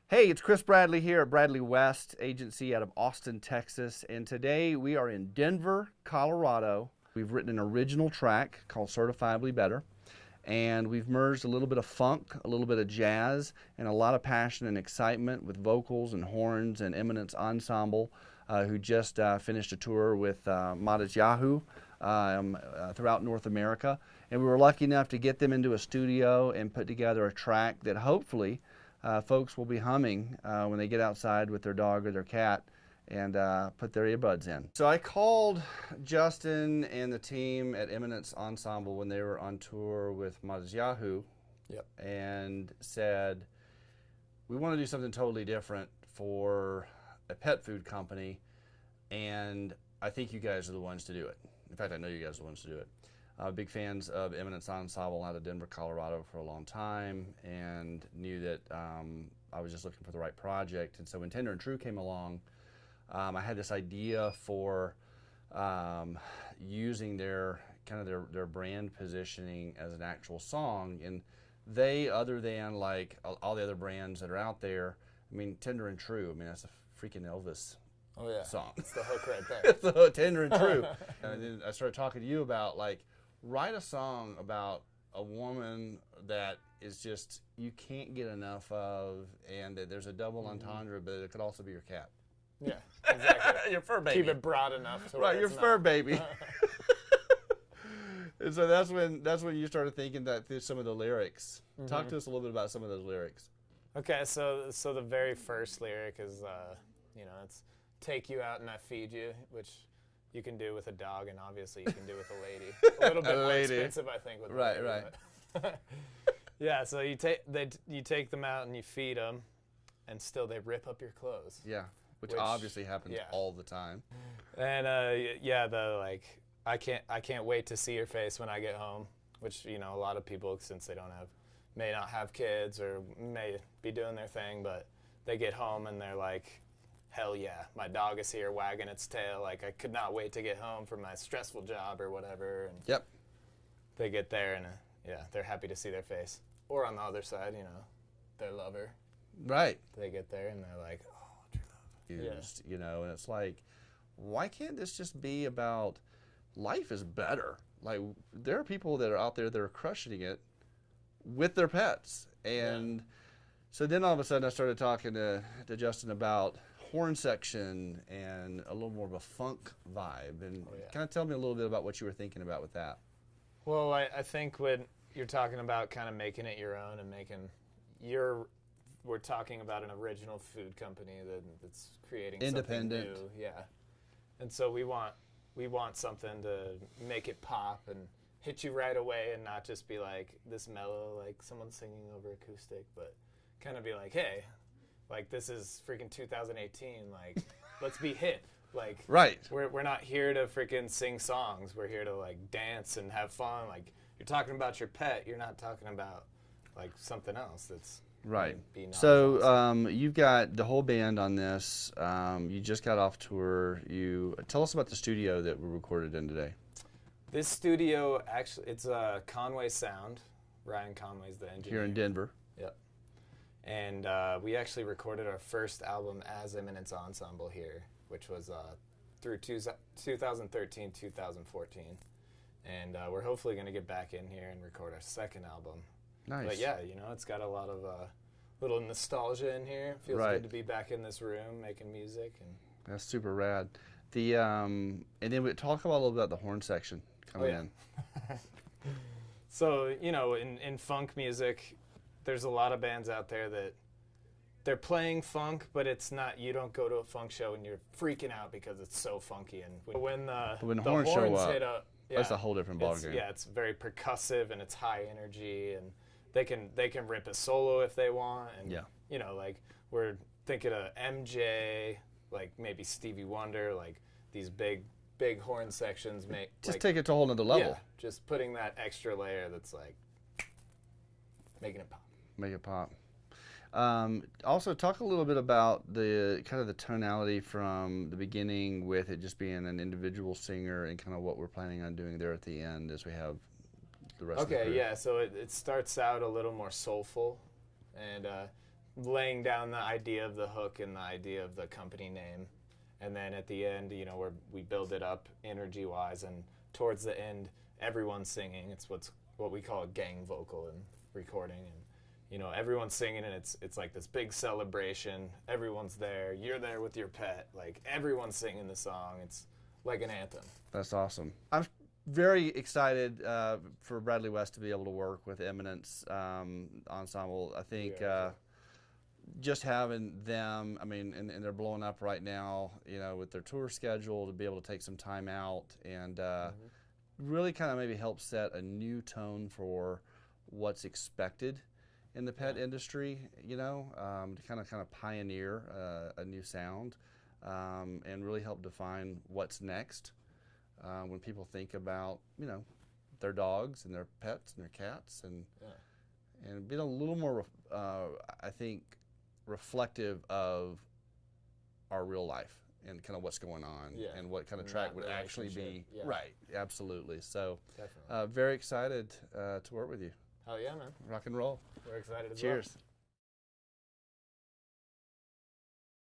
Hey, it's Chris Bradley here at Bradley West Agency out of Austin, Texas. And today we are in Denver, Colorado. We've written an original track called Certifiably Better. And we've merged a little bit of funk, a little bit of jazz, and a lot of passion and excitement with vocals and horns and Eminence Ensemble, who just finished a tour with Modest Yahoo throughout North America. And we were lucky enough to get them into a studio and put together a track that hopefully folks will be humming when they get outside with their dog or their cat and put their earbuds in. So I called Justin and the team at Eminence Ensemble when they were on tour with Modest Yahoo. Yep. And said, we want to do something totally different for a pet food company, and I think you guys are the ones to do it. In fact, I know you guys are the ones to do it. Big fans of Eminence Ensemble out of Denver, Colorado for a long time, and knew that I was just looking for the right project. And so when Tender and True came along, I had this idea for using their brand positioning as an actual song. And they, other than like all the other brands that are out there, I mean, Tender and True, I mean, that's a freaking Elvis song. It's the hook right there. It's the hook, Tender and True. And then I started talking to you about, like, write a song about a woman that is just, you can't get enough of, and that there's a double entendre, but it could also be your cat. Yeah, exactly. Your fur baby. Keep it broad enough to Right, where your it's fur not. baby. And so that's when you started thinking that through some of the lyrics. Talk to us a little bit about some of those lyrics. Okay, so the very first lyric is, it's take you out and I feed you, which you can do with a dog, and obviously you can do with a lady. A little bit more expensive, I think, with a lady. Right. Yeah, so you take them out and you feed them, and still they rip up your clothes. Yeah, which obviously happens all the time. And I can't wait to see your face when I get home, which, a lot of people, since they may not have kids or may be doing their thing, but they get home and they're like, hell yeah, my dog is here wagging its tail. Like, I could not wait to get home from my stressful job or whatever. And Yep. they get there and they're happy to see their face. Or on the other side, their lover. Right. They get there and they're like, oh, true love. Used, and it's like, why can't this just be about life is better? Like, there are people that are out there that are crushing it with their pets. And so then all of a sudden I started talking to Justin about horn section and a little more of a funk vibe. And kind of tell me a little bit about what you were thinking about with that. Well, I think when you're talking about kind of making it your own and we're talking about an original food company that's creating independent. Something new. Yeah. And so we want something to make it pop and hit you right away and not just be like this mellow, like someone singing over acoustic, but kind of be like, hey, like, this is freaking 2018, like, let's be hip. Like, right. We're not here to freaking sing songs. We're here to, like, dance and have fun. Like, you're talking about your pet. You're not talking about, like, something else that's right. So awesome. You've got the whole band on this. You just got off tour. Tell us about the studio that we recorded in today. This studio, actually, it's Conway Sound. Ryan Conway's the engineer. Here in Denver. Yep. And we actually recorded our first album as Eminence Ensemble here, which was through 2013, 2014. And we're hopefully going to get back in here and record our second album. Nice. But yeah, it's got a lot of little nostalgia in here. It feels good to be back in this room making music. And that's super rad. And then we talk a little bit about the horn section coming in. So, in funk music, there's a lot of bands out there that they're playing funk, but it's not, you don't go to a funk show and you're freaking out because it's so funky. And when the horns show up, hit up, that's a whole different ballgame. Yeah, it's very percussive and it's high energy, and they can rip a solo if they want. And, like, we're thinking of MJ, like maybe Stevie Wonder, like these big horn sections. Just take it to a whole nother level. Yeah, just putting that extra layer that's like making it pop. Make it pop. Also, talk a little bit about the kind of the tonality from the beginning, with it just being an individual singer, and kind of what we're planning on doing there at the end as we have the rest of the crew. Okay, yeah, so it starts out a little more soulful, and laying down the idea of the hook and the idea of the company name, and then at the end, you know, we build it up energy-wise, and towards the end, everyone's singing. It's what we call a gang vocal in recording, and you know, everyone's singing, and it's like this big celebration. Everyone's there. You're there with your pet. Like everyone's singing the song. It's like an anthem. That's awesome. I'm very excited for Bradley West to be able to work with Eminence Ensemble. I think just having them, I mean, and they're blowing up right now, you know, with their tour schedule, to be able to take some time out and really kind of maybe help set a new tone for what's expected in the pet industry, you know, to kind of pioneer a new sound and really help define what's next when people think about, you know, their dogs and their pets and their cats, and being a little more, I think, reflective of our real life and kind of what's going on and what kind of track would actually be. Right, absolutely. So Definitely. very excited to work with you. Hell yeah, man. Rock and roll. We're excited as well. Cheers.